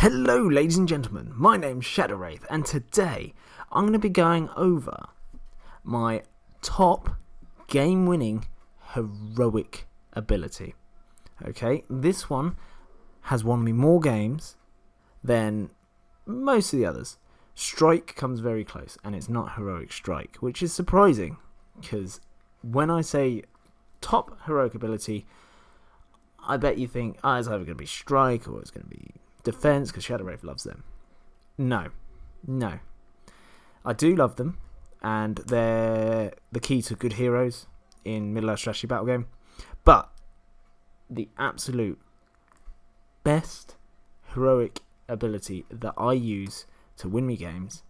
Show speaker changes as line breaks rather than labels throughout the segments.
Hello ladies and gentlemen, my name's Wraith, and today I'm going to be going over my top game-winning heroic ability. Okay, this one has won me more games than most of the others. Strike comes very close, and it's not heroic strike, which is surprising, because when I say top heroic ability, I bet you think, it's either going to be strike or it's going to be defense, because Wraith loves them. No. I do love them, and they're the key to good heroes in middle-earth strategy battle game. But the absolute best heroic ability that I use to win me games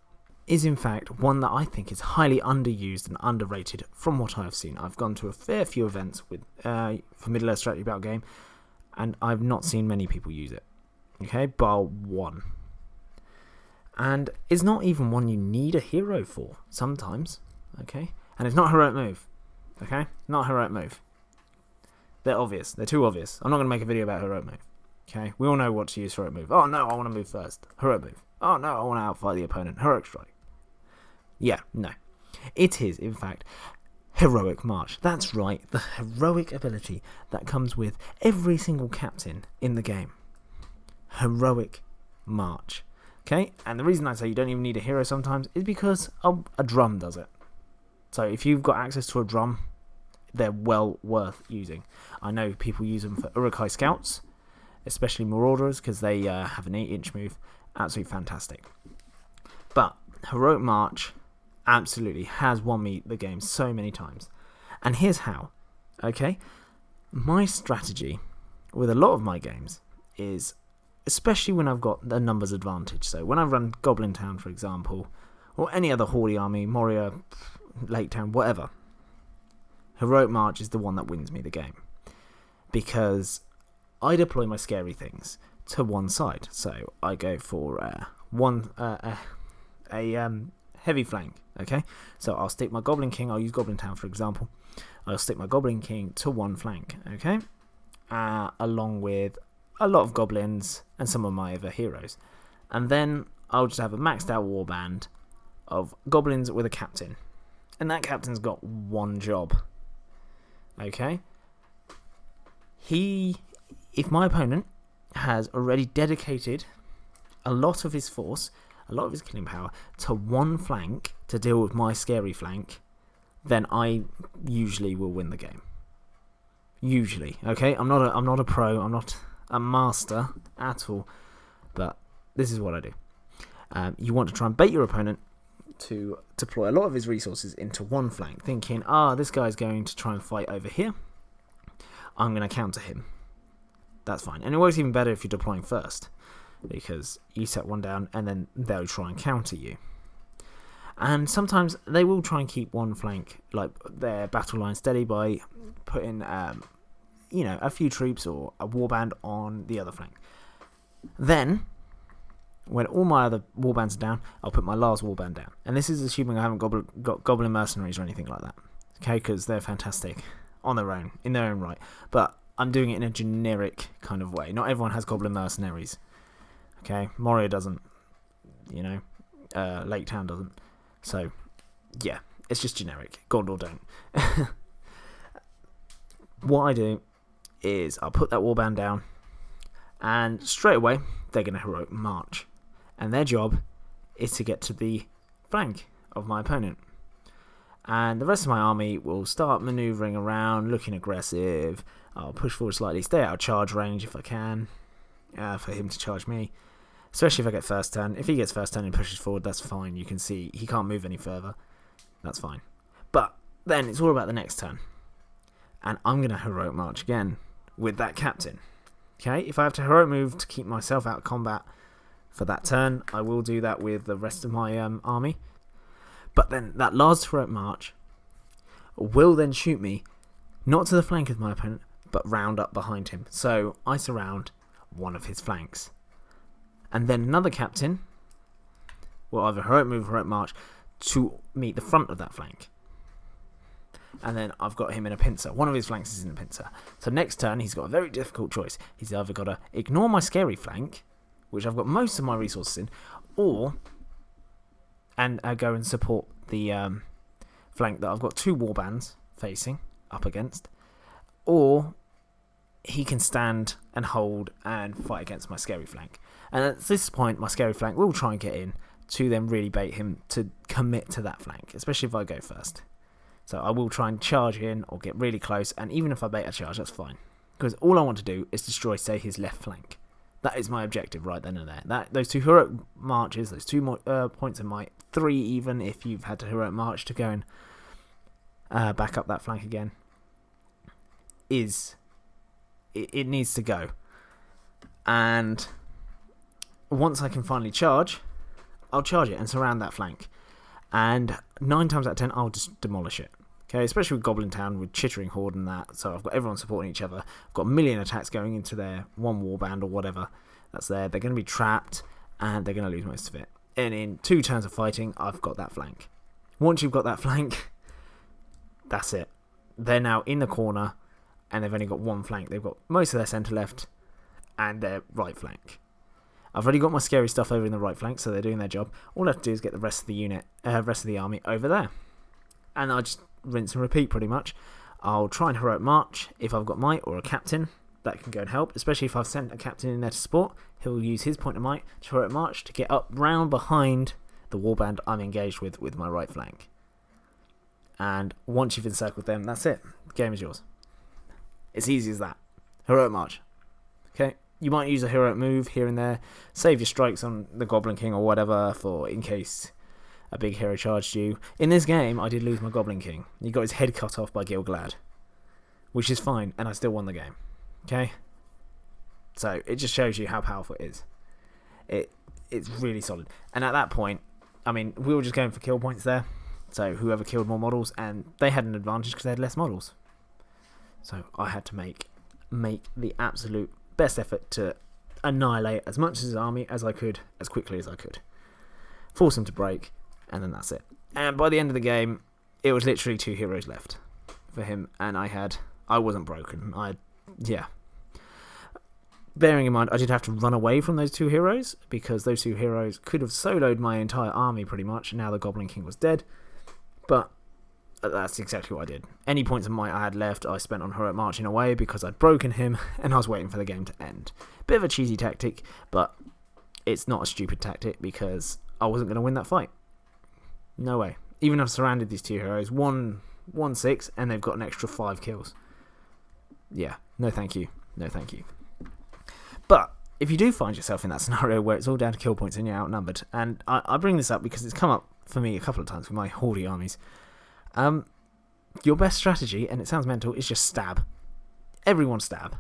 is in fact one that I think is highly underused and underrated from what I have seen. I've gone to a fair few events with for middle-earth strategy battle game, and I've not seen many people use it. Okay, bar one. And it's not even one you need a hero for sometimes. Okay, and it's not a heroic move. Okay, not a heroic move. They're obvious. They're too obvious. I'm not going to make a video about heroic move. Okay, we all know what to use for heroic move. Oh no, I want to move first. Heroic move. Oh no, I want to outfight the opponent. Heroic strike. Yeah, no. It is, in fact, heroic march. That's right, the heroic ability that comes with every single captain in the game. Heroic march. Okay, and the reason I say you don't even need a hero sometimes is because a drum does it. So if you've got access to a drum, they're well worth using. I know people use them for Urukai scouts, especially Marauders, because they have an 8-inch move. Absolutely fantastic. But heroic march absolutely has won me the game so many times. And here's how. Okay, my strategy with a lot of my games is, especially when I've got the numbers advantage. So when I run Goblin Town, for example, or any other Horde army, Moria, Lake Town, whatever, heroic march is the one that wins me the game, because I deploy my scary things to one side. So I go for a heavy flank. Okay, so I'll stick my Goblin King. I'll use Goblin Town for example. I'll stick my Goblin King to one flank. Okay, along with a lot of goblins and some of my other heroes, and then I'll just have a maxed out warband of goblins with a captain, and that captain's got one job. Okay, if my opponent has already dedicated a lot of his force, a lot of his killing power to one flank to deal with my scary flank, then I usually will win the game. Usually, okay, I'm not a pro, I'm not a master at all, but this is what I do. You want to try and bait your opponent to deploy a lot of his resources into one flank, thinking, this guy's going to try and fight over here, I'm going to counter him. That's fine. And it works even better if you're deploying first, because you set one down and then they'll try and counter you. And sometimes they will try and keep one flank, like their battle line, steady by putting a few troops or a warband on the other flank. Then, when all my other warbands are down, I'll put my last warband down. And this is assuming I haven't got goblin mercenaries or anything like that. Okay, because they're fantastic on their own, in their own right. But I'm doing it in a generic kind of way. Not everyone has goblin mercenaries. Okay, Moria doesn't. Lake Town doesn't. So, yeah, it's just generic. Gondor don't. What I do is I'll put that warband down, and straight away they're going to heroic march, and their job is to get to the flank of my opponent, and the rest of my army will start maneuvering around, looking aggressive. I'll push forward slightly, stay out of charge range if I can, for him to charge me, especially if I get first turn. If he gets first turn and pushes forward, that's fine. You can see he can't move any further. That's fine. But then it's all about the next turn, and I'm going to heroic march again with that captain. Okay, if I have to heroic move to keep myself out of combat for that turn, I will do that with the rest of my army. But then that last heroic march will then shoot me not to the flank of my opponent, but round up behind him. So I surround one of his flanks, and then another captain will either heroic move, heroic march to meet the front of that flank. And then I've got him in a pincer. One of his flanks is in a pincer. So next turn, he's got a very difficult choice. He's either got to ignore my scary flank which I've got most of my resources in, or go and support the flank that I've got 2 warbands facing up against, or he can stand and hold and fight against my scary flank. And at this point, my scary flank will try and get in to then really bait him to commit to that flank, especially if I go first. So I will try and charge in or get really close, and even if I bait a charge, that's fine. Because all I want to do is destroy, say, his left flank. That is my objective right then and there. Those 2 heroic marches, those 2 points of might, 3 even if you've had to heroic march to go and back up that flank again, it needs to go. And once I can finally charge, I'll charge it and surround that flank. And 9 times out of 10, I'll just demolish it. Okay, especially with Goblin Town, with Chittering Horde and that. So I've got everyone supporting each other. I've got a million attacks going into their 1 warband or whatever that's there. They're going to be trapped, and they're going to lose most of it. And in 2 turns of fighting, I've got that flank. Once you've got that flank, that's it. They're now in the corner, and they've only got 1 flank. They've got most of their centre left and their right flank. I've already got my scary stuff over in the right flank, so they're doing their job. All I have to do is get the rest of the army over there. And I'll just rinse and repeat pretty much. I'll try and heroic march if I've got might or a captain. That can go and help, especially if I've sent a captain in there to support. He'll use his point of might to heroic march to get up round behind the warband I'm engaged with my right flank. And once you've encircled them, that's it. The game is yours. It's easy as that. Heroic march. Okay? You might use a heroic move here and there. Save your strikes on the Goblin King or whatever for in case a big hero charged you. In this game, I did lose my Goblin King. He got his head cut off by Gilglad, which is fine, and I still won the game. Okay? So, it just shows you how powerful it is. It's really solid. And at that point, I mean, we were just going for kill points there. So, whoever killed more models, and they had an advantage because they had less models. So, I had to make the absolute best effort to annihilate as much of his army as I could, as quickly as I could. Force him to break, and then that's it. And by the end of the game, it was literally 2 heroes left for him, and I wasn't broken. Bearing in mind, I did have to run away from those 2 heroes, because those 2 heroes could have soloed my entire army pretty much, and now the Goblin King was dead. But that's exactly what I did. Any points of might I had left, I spent on heroic marching away because I'd broken him, and I was waiting for the game to end. Bit of a cheesy tactic, but it's not a stupid tactic because I wasn't going to win that fight. No way. Even if I've surrounded these 2 heroes, 1-6, and they've got an extra 5 kills. Yeah, no thank you. No thank you. But if you do find yourself in that scenario where it's all down to kill points and you're outnumbered, and I bring this up because it's come up for me a couple of times with my Horde armies, your best strategy, and it sounds mental, is just stab. Everyone stab.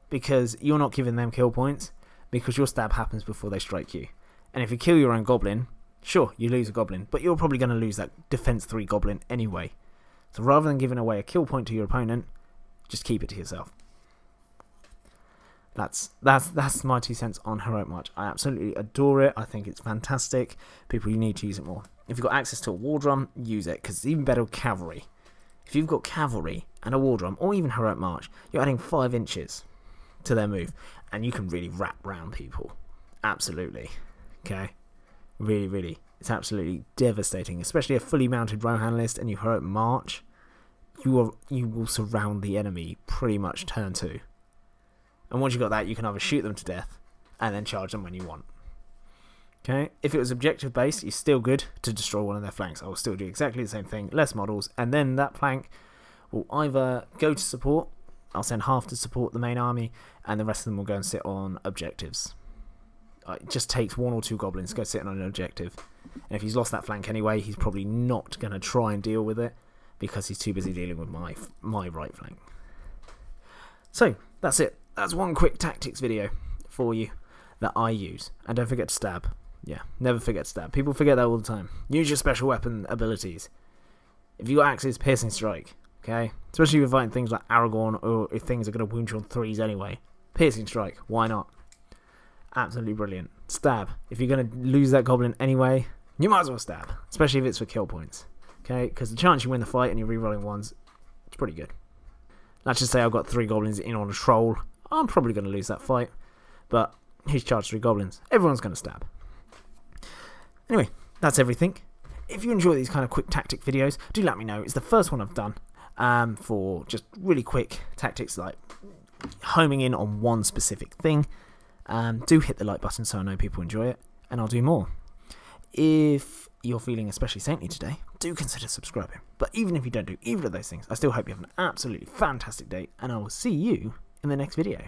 Because you're not giving them kill points, because your stab happens before they strike you. And if you kill your own goblin, sure, you lose a goblin, but you're probably going to lose that defense 3 goblin anyway. So rather than giving away a kill point to your opponent, just keep it to yourself. That's my 2 cents on Heroic March. I absolutely adore it. I think it's fantastic. People, you need to use it more. If you've got access to a war drum, use it, because it's even better with cavalry. If you've got cavalry and a war drum, or even Heroic March, you're adding 5 inches to their move, and you can really wrap round people. Absolutely. Okay? Really, really. It's absolutely devastating, especially a fully mounted Rohan list, and you Heroic March, you will surround the enemy pretty much turn 2. And once you've got that, you can either shoot them to death and then charge them when you want. Okay? If it was objective based, it's still good to destroy one of their flanks. I will still do exactly the same thing, less models, and then that flank will either go to support, I'll send half to support the main army, and the rest of them will go and sit on objectives. It just takes 1 or 2 goblins to go sit on an objective. And if he's lost that flank anyway, he's probably not going to try and deal with it, because he's too busy dealing with my right flank. So, that's it. That's one quick tactics video for you that I use. And don't forget to stab. Yeah, never forget to stab. People forget that all the time. Use your special weapon abilities. If you got axes, piercing strike. Okay? Especially if you're fighting things like Aragorn, or if things are going to wound you on 3s anyway. Piercing strike. Why not? Absolutely brilliant. Stab. If you're going to lose that goblin anyway, you might as well stab. Especially if it's for kill points. Okay? Because the chance you win the fight and you're rerolling 1s, it's pretty good. Let's just say I've got 3 goblins in on a troll. I'm probably going to lose that fight. But He's charged 3 goblins. Everyone's going to stab. Anyway, that's everything. If you enjoy these kind of quick tactic videos, do let me know. It's the first one I've done for just really quick tactics, like homing in on one specific thing. Do hit the like button so I know people enjoy it, and I'll do more. If you're feeling especially saintly today, do consider subscribing. But even if you don't do either of those things, I still hope you have an absolutely fantastic day, and I will see you in the next video.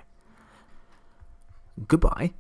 Goodbye.